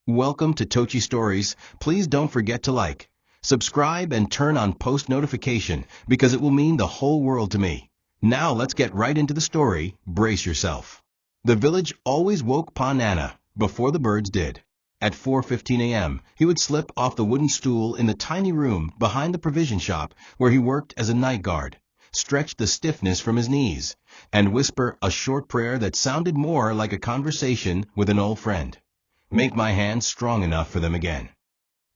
Welcome to TOCHI Stories. Please don't forget to like, subscribe, and turn on post notification because it will mean the whole world to me. Now let's get right into the story. Brace yourself. The village always woke Pon Nana before the birds did. At 4:15 a.m., he would slip off the wooden stool in the tiny room behind the provision shop where he worked as a night guard, stretch the stiffness from his knees, and whisper a short prayer that sounded more like a conversation with an old friend. Make my hands strong enough for them again.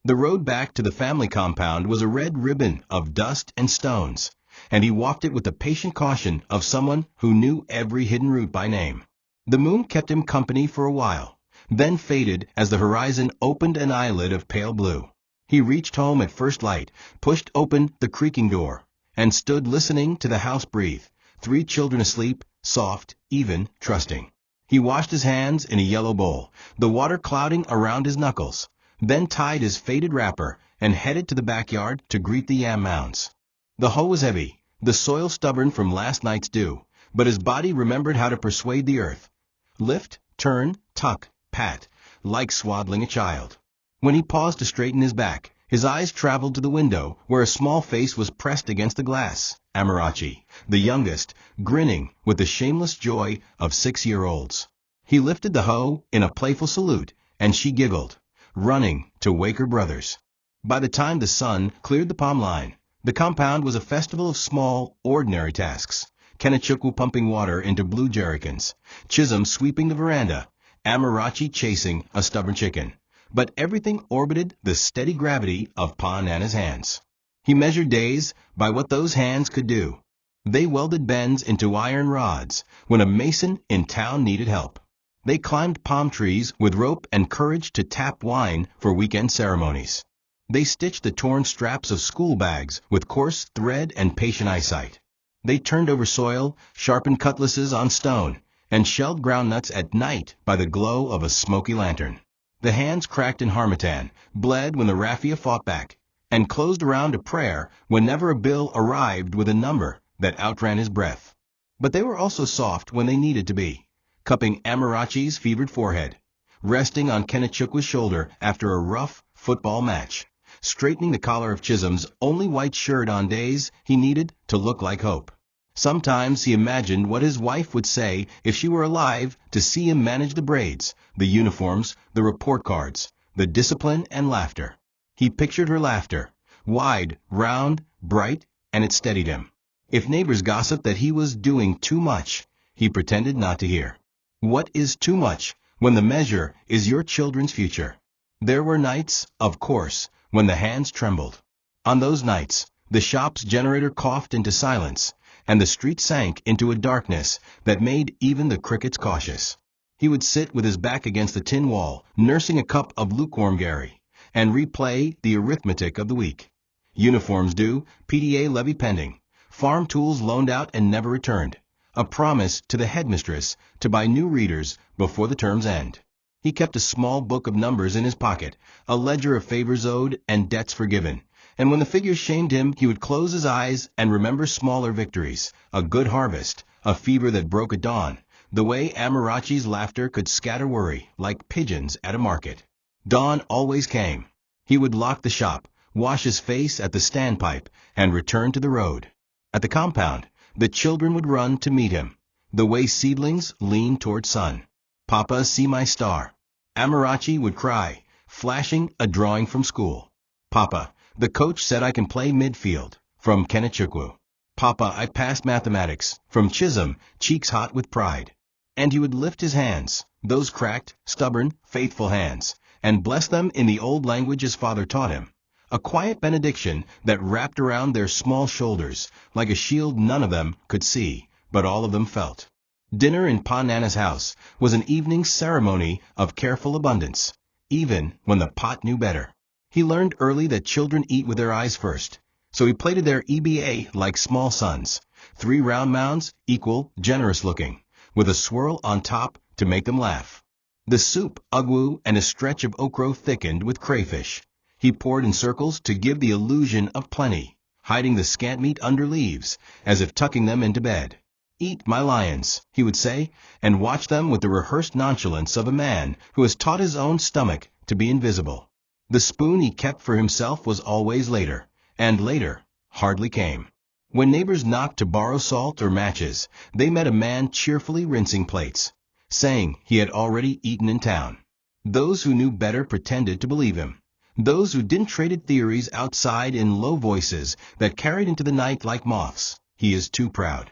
The road back to the family compound was a red ribbon of dust and stones, and he walked it with the patient caution of someone who knew every hidden route by name. The moon kept him company for a while, then faded as the horizon opened an eyelid of pale blue. He reached home at first light, pushed open the creaking door, and stood listening to the house breathe, 3 children asleep, soft, even, trusting. He washed his hands in a yellow bowl, the water clouding around his knuckles, then tied his faded wrapper and headed to the backyard to greet the yam mounds. The hoe was heavy, the soil stubborn from last night's dew, but his body remembered how to persuade the earth. Lift, turn, tuck, pat, like swaddling a child. When he paused to straighten his back, his eyes traveled to the window where a small face was pressed against the glass. Amarachi, the youngest, grinning with the shameless joy of 6-year-olds. He lifted the hoe in a playful salute, and she giggled, running to wake her brothers. By the time the sun cleared the palm line, the compound was a festival of small, ordinary tasks. Kenachukwu pumping water into blue jerrycans, Chisholm sweeping the veranda, Amarachi chasing a stubborn chicken. But everything orbited the steady gravity of Pon Nana's hands. He measured days by what those hands could do. They welded bends into iron rods when a mason in town needed help. They climbed palm trees with rope and courage to tap wine for weekend ceremonies. They stitched the torn straps of school bags with coarse thread and patient eyesight. They turned over soil, sharpened cutlasses on stone, and shelled groundnuts at night by the glow of a smoky lantern. The hands cracked in harmattan, bled when the raffia fought back, and closed around a prayer whenever a bill arrived with a number that outran his breath. But they were also soft when they needed to be, cupping Amarachi's fevered forehead, resting on Kenachukwu's shoulder after a rough football match, straightening the collar of Chisholm's only white shirt on days he needed to look like hope. Sometimes he imagined what his wife would say if she were alive to see him manage the braids, the uniforms, the report cards, the discipline and laughter. He pictured her laughter, wide, round, bright, and it steadied him. If neighbors gossiped that he was doing too much, he pretended not to hear. What is too much when the measure is your children's future? There were nights, of course, when the hands trembled. On those nights, the shop's generator coughed into silence, and the street sank into a darkness that made even the crickets cautious. He would sit with his back against the tin wall, nursing a cup of lukewarm Gary, and replay the arithmetic of the week. Uniforms due, PTA levy pending, farm tools loaned out and never returned, a promise to the headmistress to buy new readers before the term's end. He kept a small book of numbers in his pocket, a ledger of favors owed and debts forgiven, and when the figures shamed him, he would close his eyes and remember smaller victories, a good harvest, a fever that broke at dawn, the way Amarachi's laughter could scatter worry like pigeons at a market. Dawn always came. He would lock the shop, wash his face at the standpipe, and return to the road. At the compound, the children would run to meet him, the way seedlings lean toward sun. Papa, see my star. Amarachi would cry, flashing a drawing from school. Papa, the coach said I can play midfield, from Kenachukwu. Papa, I passed mathematics, from Chisholm, cheeks hot with pride. And he would lift his hands, those cracked, stubborn, faithful hands, and bless them in the old language his father taught him, a quiet benediction that wrapped around their small shoulders like a shield none of them could see, but all of them felt. Dinner in Pon Nana's house was an evening ceremony of careful abundance, even when the pot knew better. He learned early that children eat with their eyes first, so he plated their EBA like small sons, 3 round mounds, equal, generous looking, with a swirl on top to make them laugh. The soup, ugwu, and a stretch of okra thickened with crayfish. He poured in circles to give the illusion of plenty, hiding the scant meat under leaves, as if tucking them into bed. Eat, my lions, he would say, and watch them with the rehearsed nonchalance of a man who has taught his own stomach to be invisible. The spoon he kept for himself was always later, and later hardly came. When neighbors knocked to borrow salt or matches, they met a man cheerfully rinsing plates, saying he had already eaten in town. Those who knew better pretended to believe him. Those who didn't traded theories outside in low voices that carried into the night like moths. He is too proud.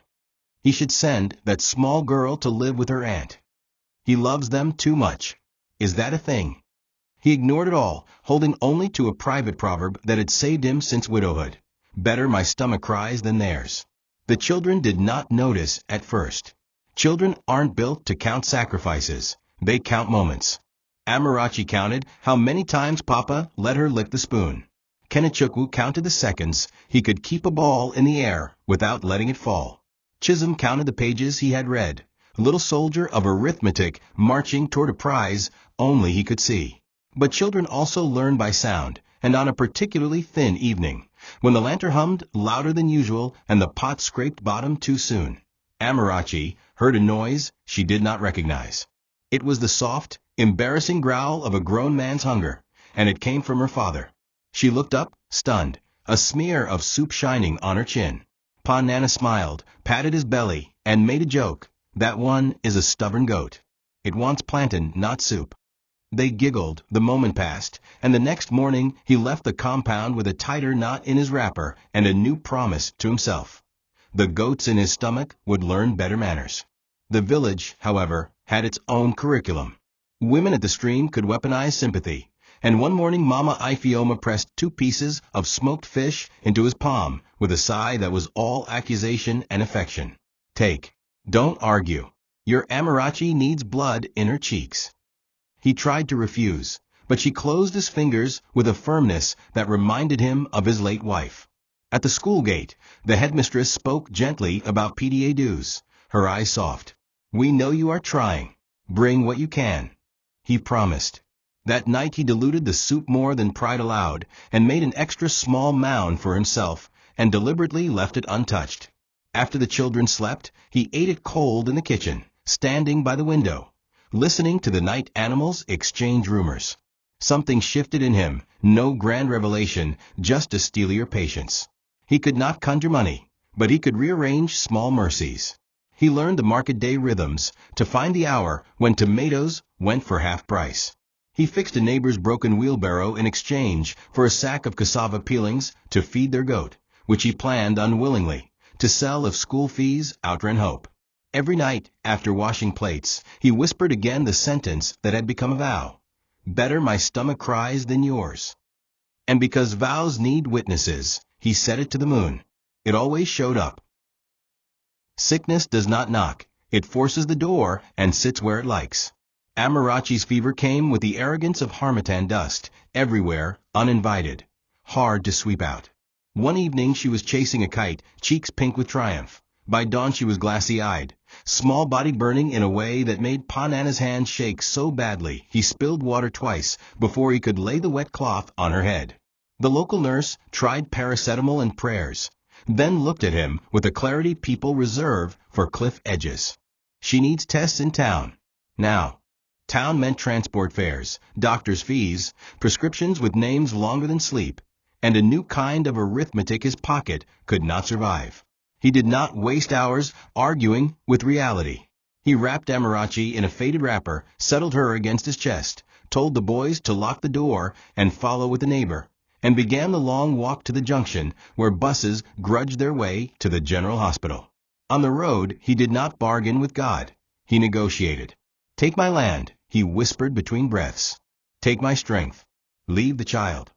He should send that small girl to live with her aunt. He loves them too much. Is that a thing? He ignored it all, holding only to a private proverb that had saved him since widowhood. Better my stomach cries than theirs. The children did not notice at first. Children aren't built to count sacrifices. They count moments. Amarachi counted how many times Papa let her lick the spoon. Kenichukwu counted the seconds he could keep a ball in the air without letting it fall. Chisholm counted the pages he had read, a little soldier of arithmetic marching toward a prize only he could see. But children also learn by sound, and on a particularly thin evening, when the lantern hummed louder than usual and the pot scraped bottom too soon, Amarachi heard a noise she did not recognize. It was the soft, embarrassing growl of a grown man's hunger, and it came from her father. She looked up, stunned, a smear of soup shining on her chin. Pon Nana smiled, patted his belly, and made a joke. That one is a stubborn goat. It wants plantain, not soup. They giggled, the moment passed, and the next morning he left the compound with a tighter knot in his wrapper and a new promise to himself. The goats in his stomach would learn better manners. The village, however, had its own curriculum. Women at the stream could weaponize sympathy, and one morning Mama Ifioma pressed 2 pieces of smoked fish into his palm with a sigh that was all accusation and affection. Take. Don't argue. Your Amarachi needs blood in her cheeks. He tried to refuse, but she closed his fingers with a firmness that reminded him of his late wife. At the school gate, the headmistress spoke gently about PTA dues, her eyes soft. We know you are trying. Bring what you can. He promised. That night he diluted the soup more than pride allowed, and made an extra small mound for himself, and deliberately left it untouched. After the children slept, he ate it cold in the kitchen, standing by the window, listening to the night animals exchange rumors. Something shifted in him, no grand revelation, just a steelier patience. He could not conjure money, but he could rearrange small mercies. He learned the market day rhythms, to find the hour when tomatoes went for half price. He fixed a neighbor's broken wheelbarrow in exchange for a sack of cassava peelings to feed their goat, which he planned unwillingly, to sell if school fees outran hope. Every night, after washing plates, he whispered again the sentence that had become a vow. Better my stomach cries than yours. And because vows need witnesses, he said it to the moon. It always showed up. Sickness does not knock. It forces the door and sits where it likes. Amarachi's fever came with the arrogance of harmattan dust, everywhere, uninvited, hard to sweep out. One evening she was chasing a kite, cheeks pink with triumph. By dawn she was glassy-eyed, small body burning in a way that made Pon Nana's hand shake so badly he spilled water twice before he could lay the wet cloth on her head. The local nurse tried paracetamol and prayers, then looked at him with a clarity people reserve for cliff edges. She needs tests in town. Now. Town meant transport fares, doctor's fees, prescriptions with names longer than sleep, and a new kind of arithmetic his pocket could not survive. He did not waste hours arguing with reality. He wrapped Amarachi in a faded wrapper, settled her against his chest, told the boys to lock the door and follow with the neighbor, and began the long walk to the junction where buses grudged their way to the general hospital. On the road, he did not bargain with God. He negotiated. Take my land, he whispered between breaths. Take my strength. Leave the child.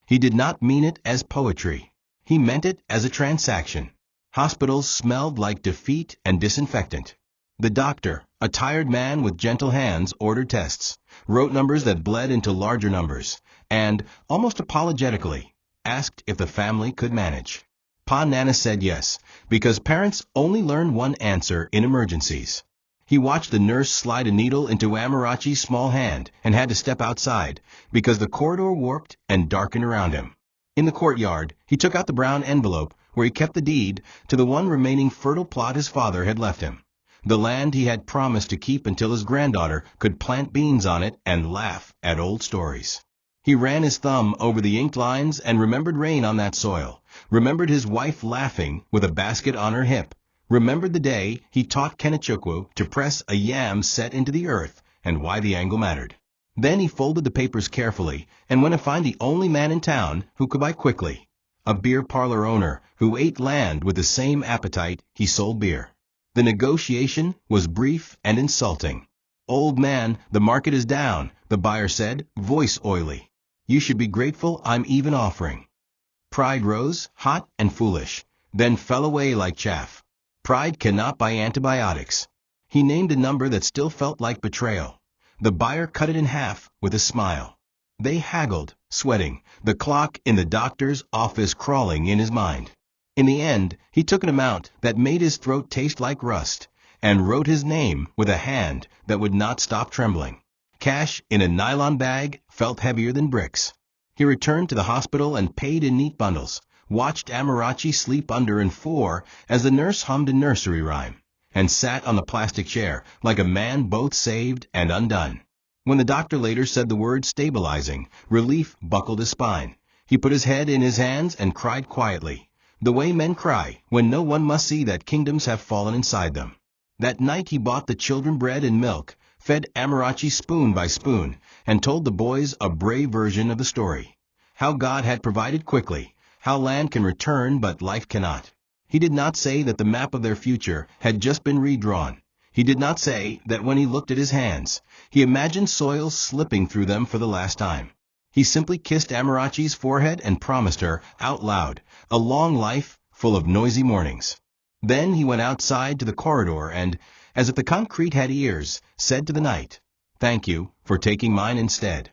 He did not mean it as poetry. He meant it as a transaction. Hospitals smelled like defeat and disinfectant. The doctor, a tired man with gentle hands, ordered tests, wrote numbers that bled into larger numbers, and, almost apologetically, asked if the family could manage. Pon Nana said yes, because parents only learn one answer in emergencies. He watched the nurse slide a needle into Amarachi's small hand and had to step outside because the corridor warped and darkened around him. In the courtyard, he took out the brown envelope where he kept the deed to the one remaining fertile plot his father had left him. the land he had promised to keep until his granddaughter could plant beans on it and laugh at old stories. He ran his thumb over the inked lines and remembered rain on that soil, remembered his wife laughing with a basket on her hip, remembered the day he taught Kenechukwu to press a yam set into the earth and why the angle mattered. Then he folded the papers carefully and went to find the only man in town who could buy quickly, a beer parlor owner who ate land with the same appetite he sold beer. The negotiation was brief and insulting. "Old man, the market is down," the buyer said, voice oily. "You should be grateful I'm even offering." Pride rose, hot and foolish, then fell away like chaff. Pride cannot buy antibiotics. He named a number that still felt like betrayal. The buyer cut it in half with a smile. They haggled, sweating, the clock in the doctor's office crawling in his mind. In the end, he took an amount that made his throat taste like rust, and wrote his name with a hand that would not stop trembling. Cash in a nylon bag felt heavier than bricks. He returned to the hospital and paid in neat bundles, watched Amarachi sleep under in 4 as the nurse hummed a nursery rhyme, and sat on the plastic chair like a man both saved and undone. When the doctor later said the word stabilizing, relief buckled his spine. He put his head in his hands and cried quietly, the way men cry when no one must see that kingdoms have fallen inside them. That night he bought the children bread and milk, fed Amarachi spoon by spoon, and told the boys a brave version of the story. How God had provided quickly, how land can return but life cannot. He did not say that the map of their future had just been redrawn. He did not say that when he looked at his hands, he imagined soil slipping through them for the last time. He simply kissed Amarachi's forehead and promised her, out loud, a long life full of noisy mornings. Then he went outside to the corridor and, as if the concrete had ears, said to the night, "Thank you for taking mine instead."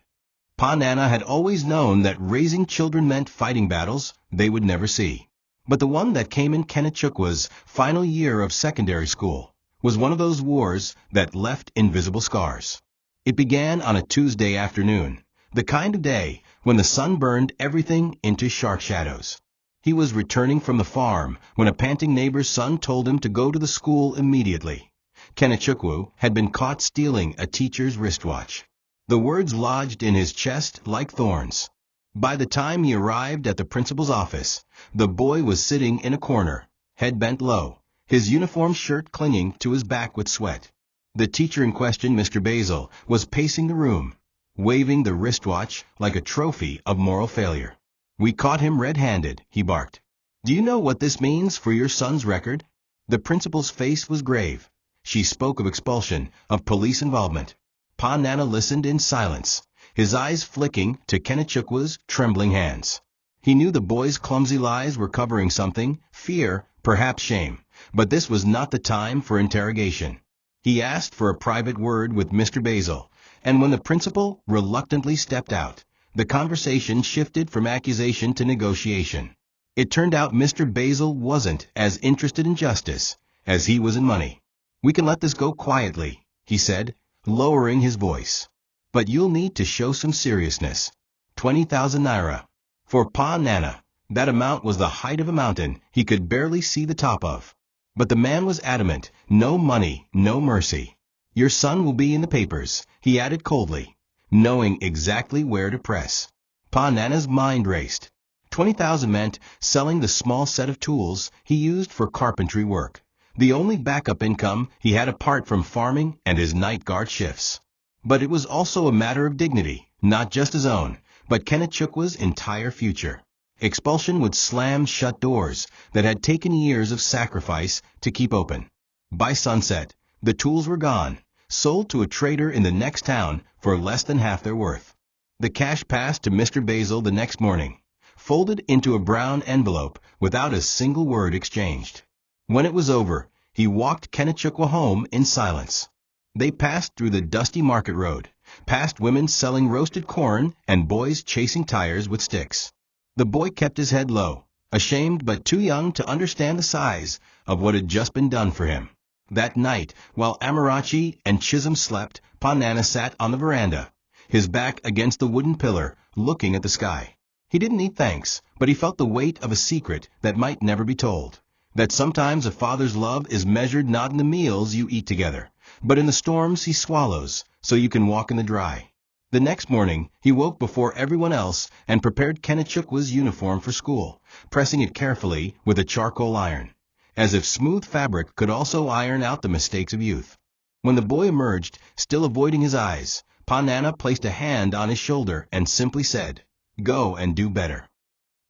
Pon Nana had always known that raising children meant fighting battles they would never see. But the one that came in Kenechukwu's final year of secondary school was one of those wars that left invisible scars. It began on a Tuesday afternoon, the kind of day when the sun burned everything into shark shadows. He was returning from the farm when a panting neighbor's son told him to go to the school immediately. Kenechukwu had been caught stealing a teacher's wristwatch. The words lodged in his chest like thorns. By the time he arrived at the principal's office, the boy was sitting in a corner, head bent low, his uniform shirt clinging to his back with sweat. The teacher in question, Mr. Basil, was pacing the room, waving the wristwatch like a trophy of moral failure. "We caught him red-handed," he barked. "Do you know what this means for your son's record?" The principal's face was grave. She spoke of expulsion, of police involvement. Pon Nana listened in silence, his eyes flicking to Kenechukwu's trembling hands. He knew the boy's clumsy lies were covering something, fear, perhaps shame, but this was not the time for interrogation. He asked for a private word with Mr. Basil, and when the principal reluctantly stepped out, the conversation shifted from accusation to negotiation. It turned out Mr. Basil wasn't as interested in justice as he was in money. "We can let this go quietly," he said, lowering his voice. "But you'll need to show some seriousness. 20,000 naira. For Pon Nana, that amount was the height of a mountain he could barely see the top of. But the man was adamant, no money, no mercy. "Your son will be in the papers," he added coldly, knowing exactly where to press. Pon Nana's mind raced. 20,000 meant selling the small set of tools he used for carpentry work, the only backup income he had apart from farming and his night guard shifts. But it was also a matter of dignity, not just his own, but Kenechukwu's entire future. Expulsion would slam shut doors that had taken years of sacrifice to keep open. By sunset, the tools were gone, sold to a trader in the next town for less than half their worth. The cash passed to Mr. Basil the next morning, folded into a brown envelope without a single word exchanged. When it was over, he walked Kenechukwu home in silence. They passed through the dusty market road, past women selling roasted corn and boys chasing tires with sticks. The boy kept his head low, ashamed but too young to understand the size of what had just been done for him. That night, while Amarachi and Chisholm slept, Pon Nana sat on the veranda, his back against the wooden pillar, looking at the sky. He didn't need thanks, but he felt the weight of a secret that might never be told. that sometimes a father's love is measured not in the meals you eat together, but in the storms he swallows, so you can walk in the dry. The next morning, he woke before everyone else and prepared Kenechukwa's uniform for school, pressing it carefully with a charcoal iron, as if smooth fabric could also iron out the mistakes of youth. When the boy emerged, still avoiding his eyes, Pon Nana placed a hand on his shoulder and simply said, "Go and do better."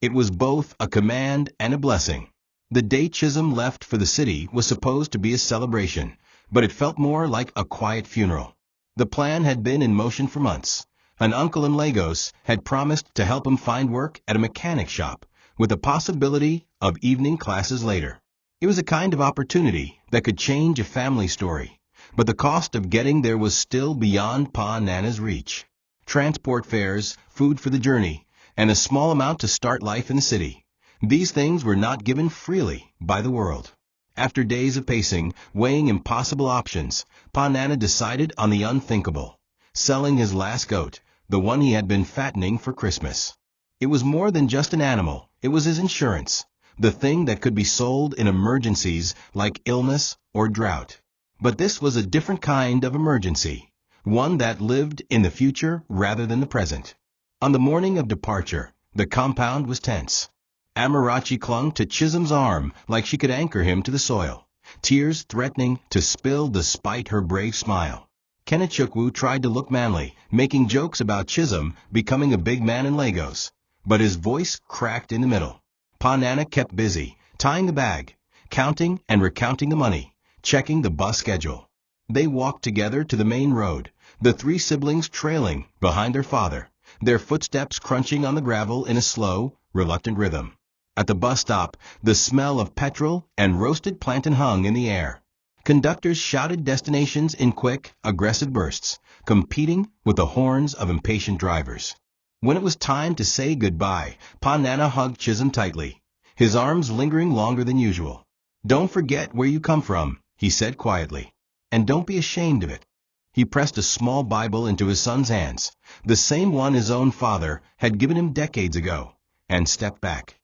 It was both a command and a blessing. The day Chisholm left for the city was supposed to be a celebration, but it felt more like a quiet funeral. The plan had been in motion for months. An uncle in Lagos had promised to help him find work at a mechanic shop, with the possibility of evening classes later. It was a kind of opportunity that could change a family story, but the cost of getting there was still beyond Pon Nana's reach. Transport fares, food for the journey, and a small amount to start life in the city. These things were not given freely by the world. After days of pacing, weighing impossible options, Pon Nana decided on the unthinkable, selling his last goat, the one he had been fattening for Christmas. It was more than just an animal, it was his insurance, the thing that could be sold in emergencies like illness or drought. But this was a different kind of emergency, one that lived in the future rather than the present. On the morning of departure, the compound was tense. Amarachi clung to Chisholm's arm like she could anchor him to the soil, tears threatening to spill despite her brave smile. Kenechukwu tried to look manly, making jokes about Chisholm becoming a big man in Lagos, but his voice cracked in the middle. Pon Nana kept busy, tying the bag, counting and recounting the money, checking the bus schedule. They walked together to the main road, the three siblings trailing behind their father, their footsteps crunching on the gravel in a slow, reluctant rhythm. At the bus stop, the smell of petrol and roasted plantain hung in the air. Conductors shouted destinations in quick, aggressive bursts, competing with the horns of impatient drivers. When it was time to say goodbye, Pon Nana hugged Chisholm tightly, his arms lingering longer than usual. "Don't forget where you come from," he said quietly, "and don't be ashamed of it." He pressed a small Bible into his son's hands, the same one his own father had given him decades ago, and stepped back.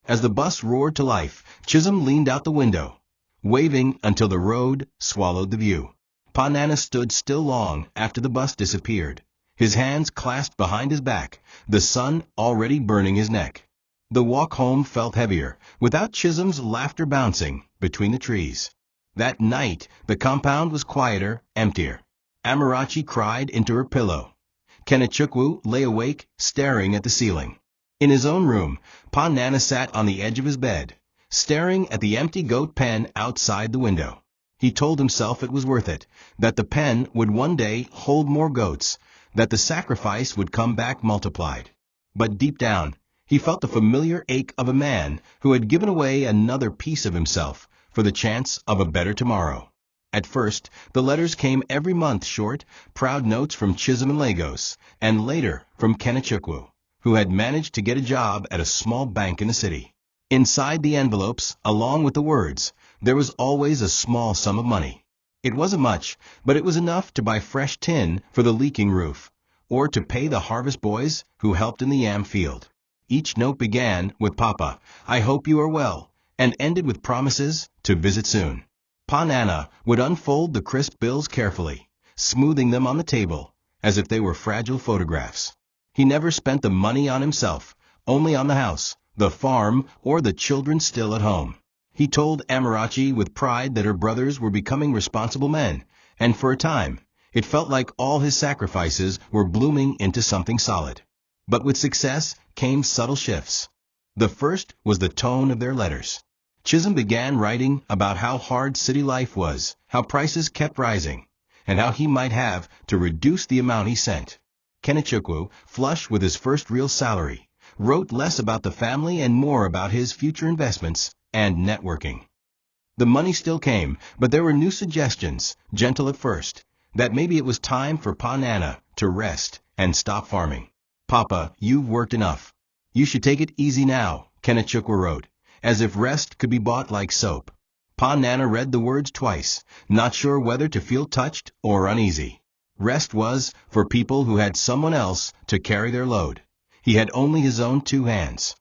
As the bus roared to life, Chisholm leaned out the window, waving until the road swallowed the view. Pon Nana stood still long after the bus disappeared, his hands clasped behind his back, the sun already burning his neck. The walk home felt heavier, without Chisholm's laughter bouncing between the trees. That night, the compound was quieter, emptier. Amarachi cried into her pillow. Kenechukwu lay awake, staring at the ceiling. In his own room, Pon Nana sat on the edge of his bed, staring at the empty goat pen outside the window. He told himself it was worth it, that the pen would one day hold more goats, that the sacrifice would come back multiplied. But deep down, he felt the familiar ache of a man who had given away another piece of himself for the chance of a better tomorrow. At first, the letters came every month, short, proud notes from Chisholm and Lagos, and later from Kenechukwu, who had managed to get a job at a small bank in the city. Inside the envelopes, along with the words, there was always a small sum of money. It wasn't much, but it was enough to buy fresh tin for the leaking roof, or to pay the harvest boys who helped in the yam field. Each note began with "Papa, I hope you are well," and ended with promises to visit soon. Pon Nana would unfold the crisp bills carefully, smoothing them on the table as if they were fragile photographs. He never spent the money on himself, only on the house, the farm, or the children still at home. He told Amarachi with pride that her brothers were becoming responsible men, and for a time, it felt like all his sacrifices were blooming into something solid. But with success came subtle shifts. The first was the tone of their letters. Chisholm began writing about how hard city life was, how prices kept rising, and how he might have to reduce the amount he sent. Kenechukwu, flush with his first real salary, wrote less about the family and more about his future investments and networking. The money still came, but there were new suggestions, gentle at first, that maybe it was time for Pon Nana to rest and stop farming. "Papa, you've worked enough. You should take it easy now," Kenechukwu wrote, as if rest could be bought like soap. Pon Nana read the words twice, not sure whether to feel touched or uneasy. Rest was for people who had someone else to carry their load. He had only his own two hands.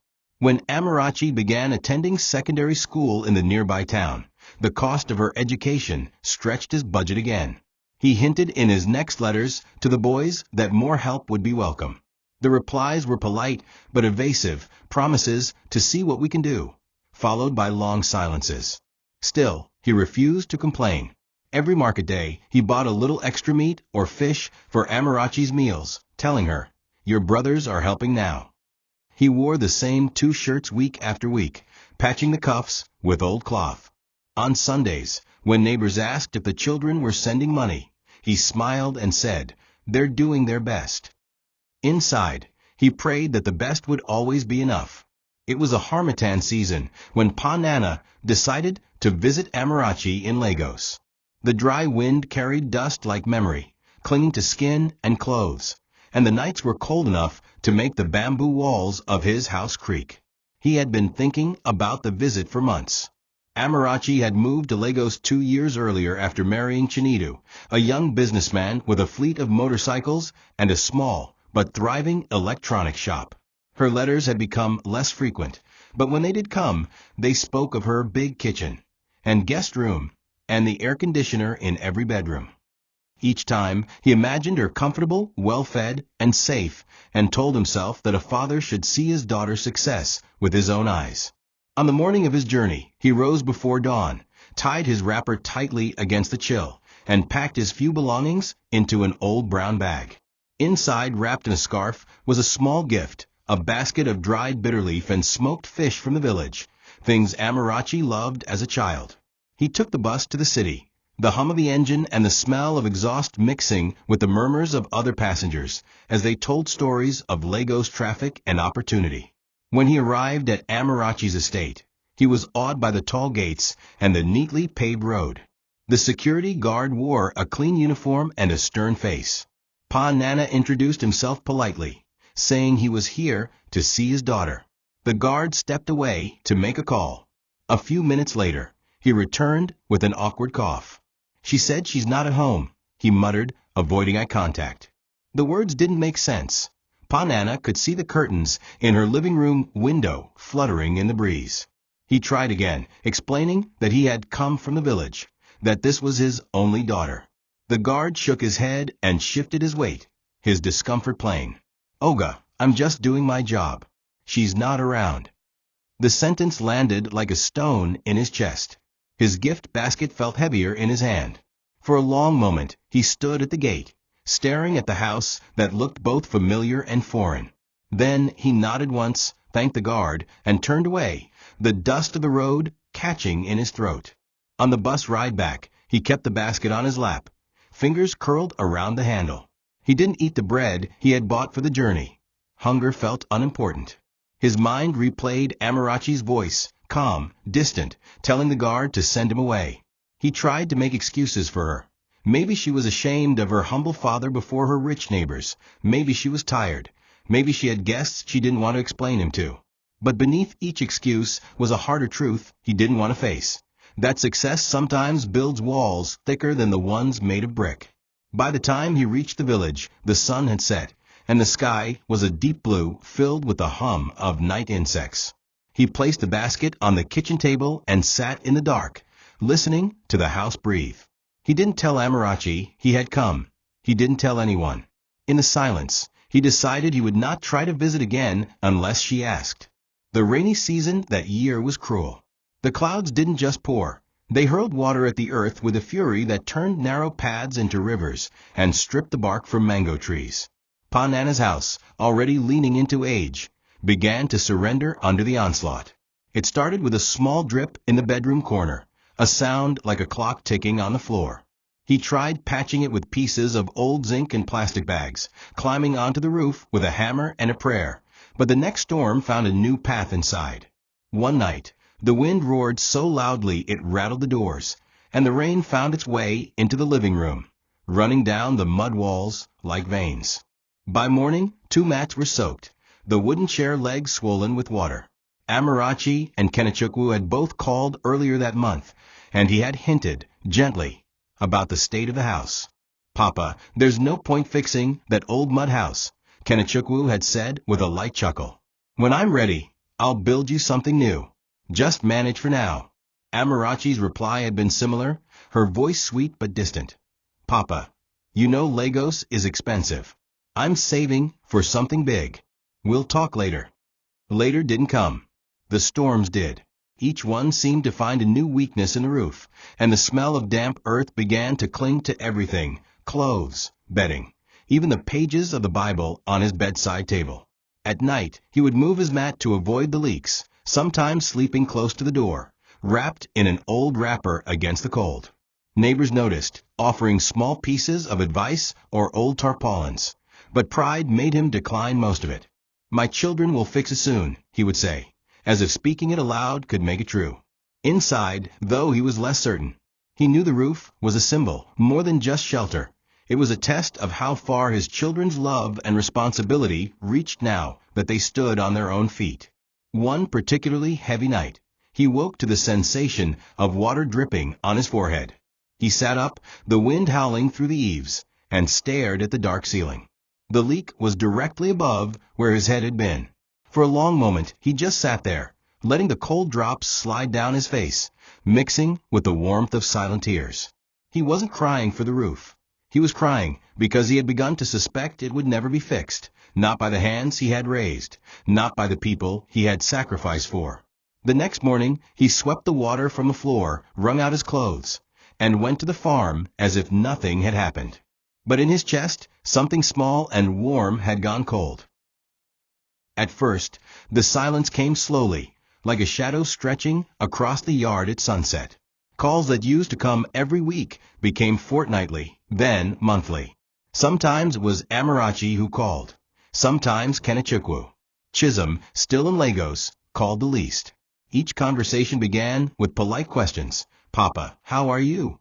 When Amarachi began attending secondary school in the nearby town, the cost of her education stretched his budget again. He hinted in his next letters to the boys that more help would be welcome. The replies were polite but evasive promises to see what we can do, followed by long silences. Still, he refused to complain. Every market day, he bought a little extra meat or fish for Amarachi's meals, telling her, "Your brothers are helping now." He wore the same 2 shirts week after week, patching the cuffs with old cloth. On Sundays, when neighbors asked if the children were sending money, he smiled and said, "They're doing their best." Inside, he prayed that the best would always be enough. It was a harmattan season when Pon Nana decided to visit Amarachi in Lagos. The dry wind carried dust like memory, clinging to skin and clothes, and the nights were cold enough to make the bamboo walls of his house creak. He had been thinking about the visit for months. Amarachi had moved to Lagos 2 years earlier after marrying Chinedu, a young businessman with a fleet of motorcycles and a small but thriving electronics shop. Her letters had become less frequent, but when they did come, they spoke of her big kitchen and guest room and the air conditioner in every bedroom. Each time, he imagined her comfortable, well-fed, and safe, and told himself that a father should see his daughter's success with his own eyes. On the morning of his journey, he rose before dawn, tied his wrapper tightly against the chill, and packed his few belongings into an old brown bag. Inside, wrapped in a scarf, was a small gift, a basket of dried bitterleaf and smoked fish from the village, things Amarachi loved as a child. He took the bus to the city, the hum of the engine and the smell of exhaust mixing with the murmurs of other passengers, as they told stories of Lagos traffic and opportunity. When he arrived at Amarachi's estate, he was awed by the tall gates and the neatly paved road. The security guard wore a clean uniform and a stern face. Pon Nana introduced himself politely, saying he was here to see his daughter. The guard stepped away to make a call. A few minutes later, he returned with an awkward cough. "She said she's not at home," he muttered, avoiding eye contact. The words didn't make sense. Pon Nana could see the curtains in her living room window fluttering in the breeze. He tried again, explaining that he had come from the village, that this was his only daughter. The guard shook his head and shifted his weight, his discomfort plain. "Oga, I'm just doing my job. She's not around." The sentence landed like a stone in his chest. His gift basket felt heavier in his hand. For a long moment, he stood at the gate, staring at the house that looked both familiar and foreign. Then he nodded once, thanked the guard, and turned away, the dust of the road catching in his throat. On the bus ride back, he kept the basket on his lap, fingers curled around the handle. He didn't eat the bread he had bought for the journey. Hunger felt unimportant. His mind replayed Amarachi's voice, calm, distant, telling the guard to send him away. He tried to make excuses for her. Maybe she was ashamed of her humble father before her rich neighbors. Maybe she was tired. Maybe she had guests she didn't want to explain him to. But beneath each excuse was a harder truth he didn't want to face. That success sometimes builds walls thicker than the ones made of brick. By the time he reached the village, the sun had set, and the sky was a deep blue filled with the hum of night insects. He placed the basket on the kitchen table and sat in the dark, listening to the house breathe. He didn't tell Amarachi he had come. He didn't tell anyone. In the silence, he decided he would not try to visit again unless she asked. The rainy season that year was cruel. The clouds didn't just pour. They hurled water at the earth with a fury that turned narrow paths into rivers and stripped the bark from mango trees. Pon Nana's house, already leaning into age, began to surrender under the onslaught. It started with a small drip in the bedroom corner, a sound like a clock ticking on the floor. He tried patching it with pieces of old zinc and plastic bags, climbing onto the roof with a hammer and a prayer, but the next storm found a new path inside. One night, the wind roared so loudly it rattled the doors, and the rain found its way into the living room, running down the mud walls like veins. By morning, 2 mats were soaked, the wooden chair legs swollen with water. Amarachi and Kenechukwu had both called earlier that month, and he had hinted, gently, about the state of the house. "Papa, there's no point fixing that old mud house," Kenechukwu had said with a light chuckle. "When I'm ready, I'll build you something new. Just manage for now. Amarachi's reply had been similar, her voice sweet but distant. Papa, you know Lagos is expensive. I'm saving for something big. We'll talk later. Later didn't come. The storms did. Each one seemed to find a new weakness in the roof, and the smell of damp earth began to cling to everything: clothes, bedding, even the pages of the Bible on his bedside table. At night, he would move his mat to avoid the leaks, sometimes sleeping close to the door, wrapped in an old wrapper against the cold. Neighbors noticed, offering small pieces of advice or old tarpaulins, but pride made him decline most of it. My children will fix it soon, he would say, as if speaking it aloud could make it true. Inside, though, he was less certain. He knew the roof was a symbol, more than just shelter. It was a test of how far his children's love and responsibility reached now that they stood on their own feet. One particularly heavy night, he woke to the sensation of water dripping on his forehead. He sat up, the wind howling through the eaves, and stared at the dark ceiling. The leak was directly above where his head had been. For a long moment he just sat there, letting the cold drops slide down his face, mixing with the warmth of silent tears. He wasn't crying for the roof. He was crying because he had begun to suspect it would never be fixed, not by the hands he had raised, not by the people he had sacrificed for. The next morning he swept the water from the floor, wrung out his clothes, and went to the farm as if nothing had happened. But in his chest, something small and warm had gone cold. At first, the silence came slowly, like a shadow stretching across the yard at sunset. Calls that used to come every week became fortnightly, then monthly. Sometimes it was Amarachi who called. Sometimes Kenechukwu. Chisholm, still in Lagos, called the least. Each conversation began with polite questions. Papa, how are you?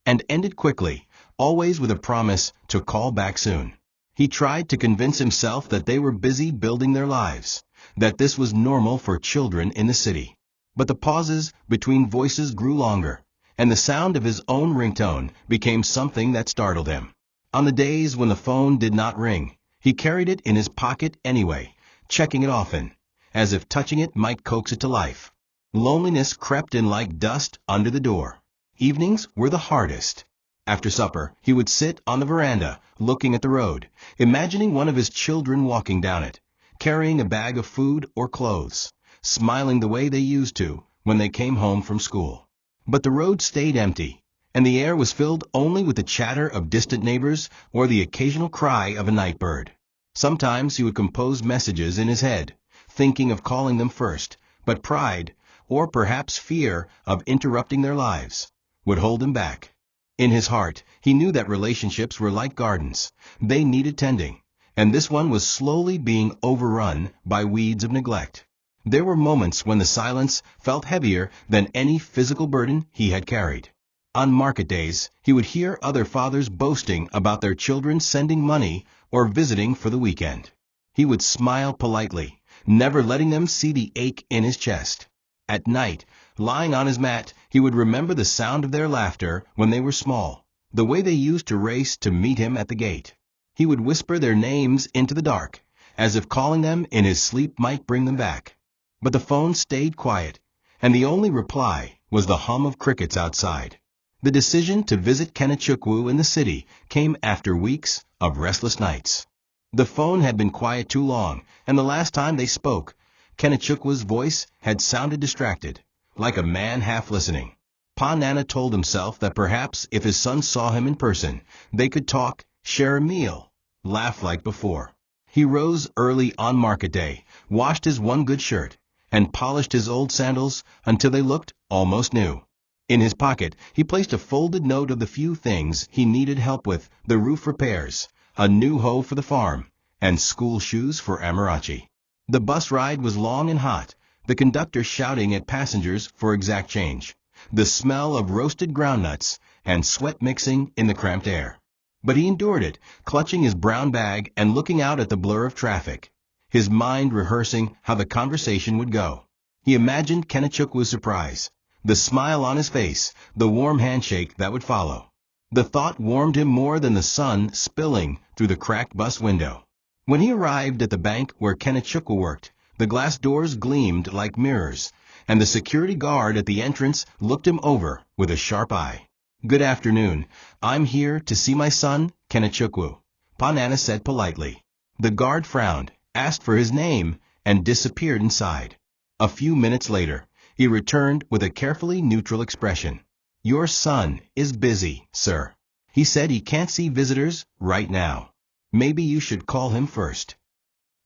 And ended quickly, always with a promise to call back soon. He tried to convince himself that they were busy building their lives, that this was normal for children in the city. But the pauses between voices grew longer, and the sound of his own ringtone became something that startled him. On the days when the phone did not ring, he carried it in his pocket anyway, checking it often, as if touching it might coax it to life. Loneliness crept in like dust under the door. Evenings were the hardest. After supper, he would sit on the veranda, looking at the road, imagining one of his children walking down it, carrying a bag of food or clothes, smiling the way they used to when they came home from school. But the road stayed empty, and the air was filled only with the chatter of distant neighbors or the occasional cry of a night bird. Sometimes he would compose messages in his head, thinking of calling them first, but pride, or perhaps fear of interrupting their lives, would hold him back. In his heart, he knew that relationships were like gardens. They needed tending, and this one was slowly being overrun by weeds of neglect. There were moments when the silence felt heavier than any physical burden he had carried. On market days, he would hear other fathers boasting about their children sending money or visiting for the weekend. He would smile politely, never letting them see the ache in his chest. At night, lying on his mat, he would remember the sound of their laughter when they were small, the way they used to race to meet him at the gate. He would whisper their names into the dark, as if calling them in his sleep might bring them back. But the phone stayed quiet, and the only reply was the hum of crickets outside. The decision to visit Kenechukwu in the city came after weeks of restless nights. The phone had been quiet too long, and the last time they spoke, Kenechukwu's voice had sounded distracted, like a man half listening. Pon Nana told himself that perhaps if his son saw him in person, they could talk, share a meal, laugh like before. He rose early on market day, washed his one good shirt, and polished his old sandals until they looked almost new. In his pocket, he placed a folded note of the few things he needed help with: the roof repairs, a new hoe for the farm, and school shoes for Amarachi. The bus ride was long and hot, the conductor shouting at passengers for exact change, the smell of roasted groundnuts and sweat mixing in the cramped air. But he endured it, clutching his brown bag and looking out at the blur of traffic, his mind rehearsing how the conversation would go. He imagined Kenechukwu's surprise, the smile on his face, the warm handshake that would follow. The thought warmed him more than the sun spilling through the cracked bus window. When he arrived at the bank where Kenechukwu worked, The glass doors gleamed like mirrors, and the security guard at the entrance looked him over with a sharp eye. "Good afternoon. I'm here to see my son, Kenechukwu," Pon Nana said politely. The guard frowned, asked for his name, and disappeared inside. A few minutes later, he returned with a carefully neutral expression. "Your son is busy, sir. He said he can't see visitors right now. Maybe you should call him first."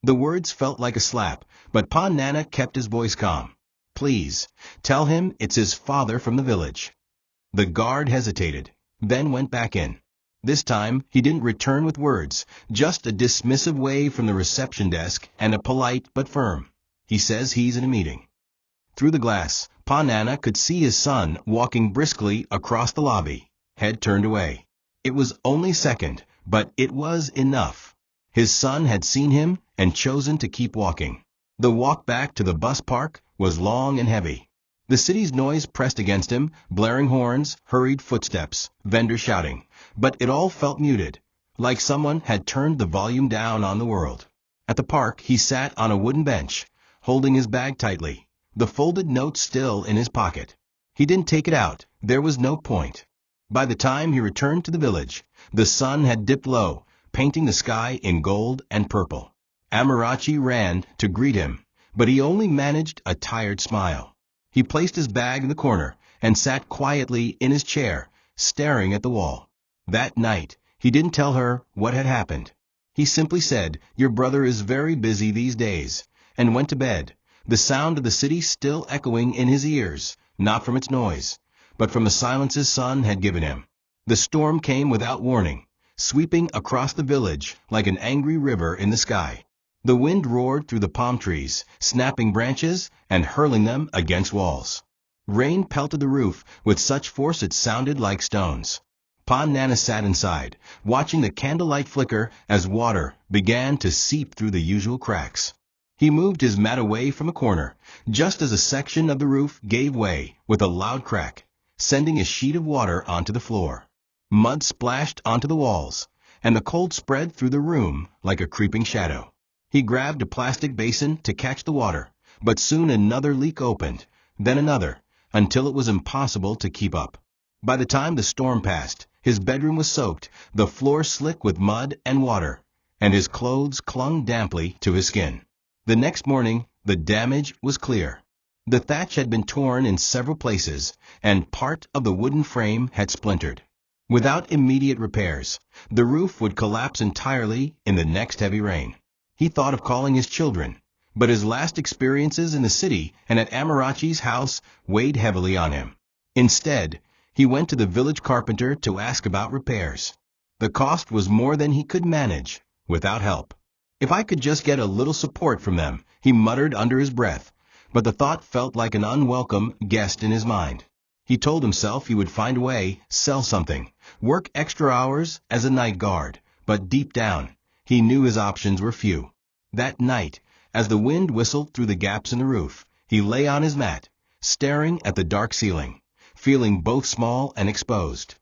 The words felt like a slap, but Pon Nana kept his voice calm. "Please, tell him it's his father from the village." The guard hesitated, then went back in. This time, he didn't return with words, just a dismissive wave from the reception desk and a polite but firm, "He says he's in a meeting." Through the glass, Pon Nana could see his son walking briskly across the lobby, head turned away. It was only a second, but it was enough. His son had seen him and chosen to keep walking. The walk back to the bus park was long and heavy. The city's noise pressed against him, blaring horns, hurried footsteps, vendors shouting, but it all felt muted, like someone had turned the volume down on the world. At the park, he sat on a wooden bench, holding his bag tightly, the folded note still in his pocket. He didn't take it out. There was no point. By the time he returned to the village, the sun had dipped low, painting the sky in gold and purple. Amarachi ran to greet him, but he only managed a tired smile. He placed his bag in the corner and sat quietly in his chair, staring at the wall. That night, he didn't tell her what had happened. He simply said, "Your brother is very busy these days," and went to bed, the sound of the city still echoing in his ears, not from its noise, but from the silence his son had given him. The storm came without warning, sweeping across the village like an angry river in the sky. The wind roared through the palm trees, snapping branches and hurling them against walls. Rain pelted the roof with such force it sounded like stones. Pon Nana sat inside, watching the candlelight flicker as water began to seep through the usual cracks. He moved his mat away from a corner, just as a section of the roof gave way with a loud crack, sending a sheet of water onto the floor. Mud splashed onto the walls, and the cold spread through the room like a creeping shadow. He grabbed a plastic basin to catch the water, but soon another leak opened, then another, until it was impossible to keep up. By the time the storm passed, his bedroom was soaked, the floor slick with mud and water, and his clothes clung damply to his skin. The next morning, the damage was clear. The thatch had been torn in several places, and part of the wooden frame had splintered. Without immediate repairs, the roof would collapse entirely in the next heavy rain. He thought of calling his children, but his last experiences in the city and at Amarachi's house weighed heavily on him. Instead, he went to the village carpenter to ask about repairs. The cost was more than he could manage without help. "If I could just get a little support from them," he muttered under his breath, but the thought felt like an unwelcome guest in his mind. He told himself he would find a way, sell something, work extra hours as a night guard, but deep down, he knew his options were few. That night, as the wind whistled through the gaps in the roof, he lay on his mat, staring at the dark ceiling, feeling both small and exposed.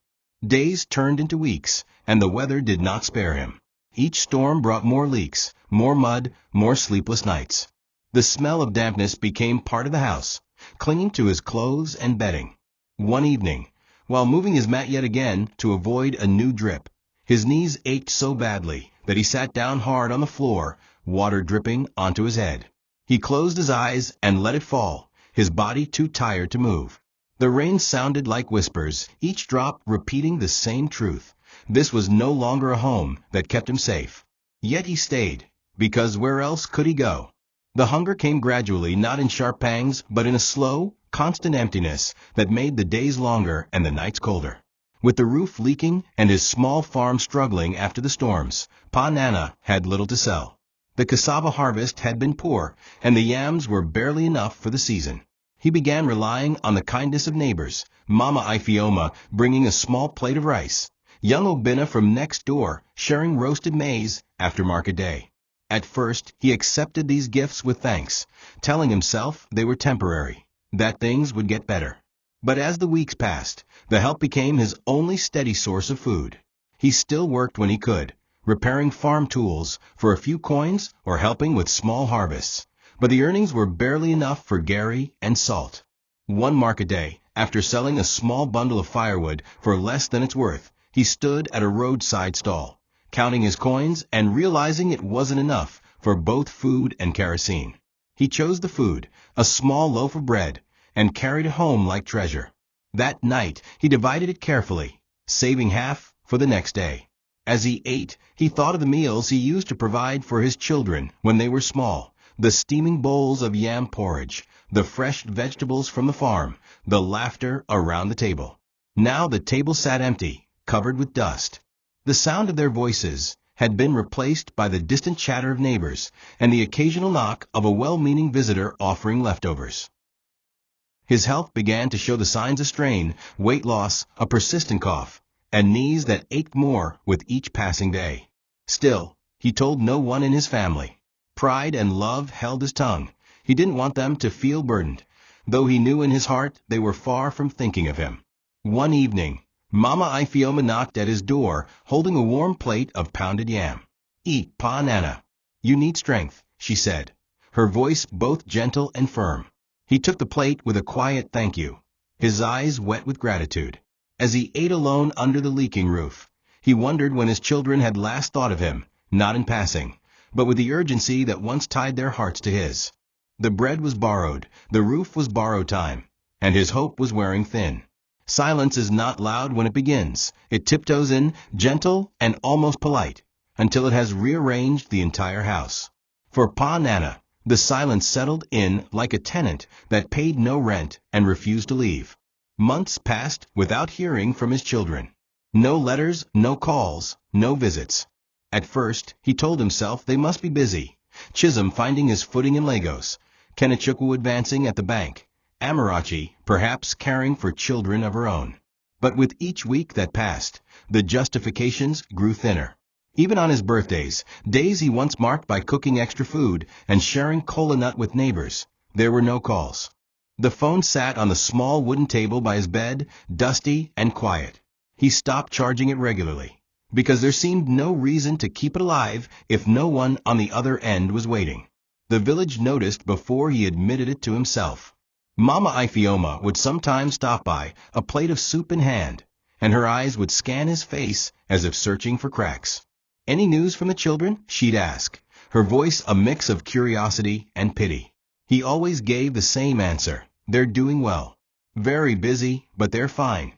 Days turned into weeks, and the weather did not spare him. Each storm brought more leaks, more mud, more sleepless nights. The smell of dampness became part of the house, clinging to his clothes and bedding. One evening, while moving his mat yet again to avoid a new drip, his knees ached so badly that he sat down hard on the floor, water dripping onto his head. He closed his eyes and let it fall, his body too tired to move. The rain sounded like whispers, each drop repeating the same truth. This was no longer a home that kept him safe. Yet he stayed, because where else could he go? The hunger came gradually, not in sharp pangs, but in a slow, constant emptiness that made the days longer and the nights colder. With the roof leaking and his small farm struggling after the storms, Pon Nana had little to sell. The cassava harvest had been poor, and the yams were barely enough for the season. He began relying on the kindness of neighbors, Mama Ifioma bringing a small plate of rice, young Obina from next door sharing roasted maize after market day. At first, he accepted these gifts with thanks, telling himself they were temporary, that things would get better. But as the weeks passed, the help became his only steady source of food. He still worked when he could, repairing farm tools for a few coins or helping with small harvests. but the earnings were barely enough for Gary and salt. One market day, after selling a small bundle of firewood for less than its worth, he stood at a roadside stall, counting his coins and realizing it wasn't enough for both food and kerosene. He chose the food, a small loaf of bread, and carried it home like treasure. That night he divided it carefully, saving half for the next day. As he ate, he thought of the meals he used to provide for his children when they were small, the steaming bowls of yam porridge, the fresh vegetables from the farm, the laughter around the table. Now the table sat empty, covered with dust. The sound of their voices had been replaced by the distant chatter of neighbors and the occasional knock of a well-meaning visitor offering leftovers. His health began to show the signs of strain, weight loss, a persistent cough, and knees that ached more with each passing day. Still, he told no one in his family. Pride and love held his tongue. He didn't want them to feel burdened, though he knew in his heart they were far from thinking of him. One evening, Mama Ifioma knocked at his door, holding a warm plate of pounded yam. "Eat, Pon Nana. You need strength," she said, her voice both gentle and firm. He took the plate with a quiet thank you, his eyes wet with gratitude. As he ate alone under the leaking roof, he wondered when his children had last thought of him, not in passing, but with the urgency that once tied their hearts to his. The bread was borrowed, the roof was borrowed time, and his hope was wearing thin. Silence is not loud when it begins. It tiptoes in, gentle and almost polite, until it has rearranged the entire house. For Pon Nana, the silence settled in like a tenant that paid no rent and refused to leave. Months passed without hearing from his children. No letters, no calls, no visits. At first, he told himself they must be busy. Chisholm finding his footing in Lagos, Kenechukwu advancing at the bank, Amarachi perhaps caring for children of her own. But with each week that passed, the justifications grew thinner. Even on his birthdays, days he once marked by cooking extra food and sharing kola nut with neighbors, there were no calls. The phone sat on the small wooden table by his bed, dusty and quiet. He stopped charging it regularly, because there seemed no reason to keep it alive if no one on the other end was waiting. The village noticed before he admitted it to himself. Mama Ifioma would sometimes stop by, a plate of soup in hand, and her eyes would scan his face as if searching for cracks. "Any news from the children?" she'd ask, her voice a mix of curiosity and pity. He always gave the same answer: "They're doing well. Very busy, but they're fine."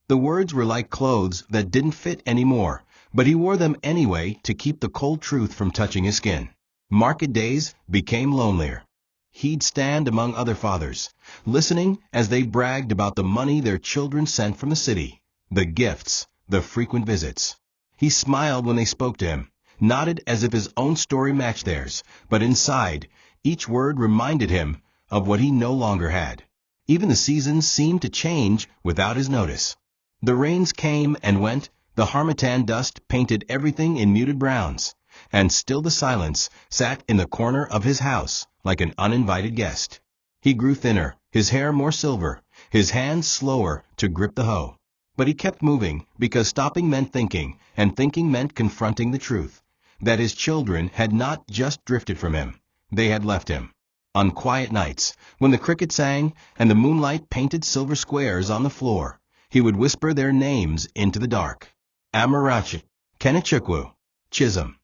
The words were like clothes that didn't fit anymore, but he wore them anyway to keep the cold truth from touching his skin. Market days became lonelier. He'd stand among other fathers, listening as they bragged about the money their children sent from the city, the gifts, the frequent visits. He smiled when they spoke to him, nodded as if his own story matched theirs, but inside, each word reminded him of what he no longer had. Even the seasons seemed to change without his notice. The rains came and went, the harmattan dust painted everything in muted browns, and still the silence sat in the corner of his house like an uninvited guest. He grew thinner, his hair more silver, his hands slower to grip the hoe. But he kept moving, because stopping meant thinking, and thinking meant confronting the truth, that his children had not just drifted from him, they had left him. On quiet nights, when the cricket sang and the moonlight painted silver squares on the floor, he would whisper their names into the dark. Amarachi, Kenechukwu, Chisholm.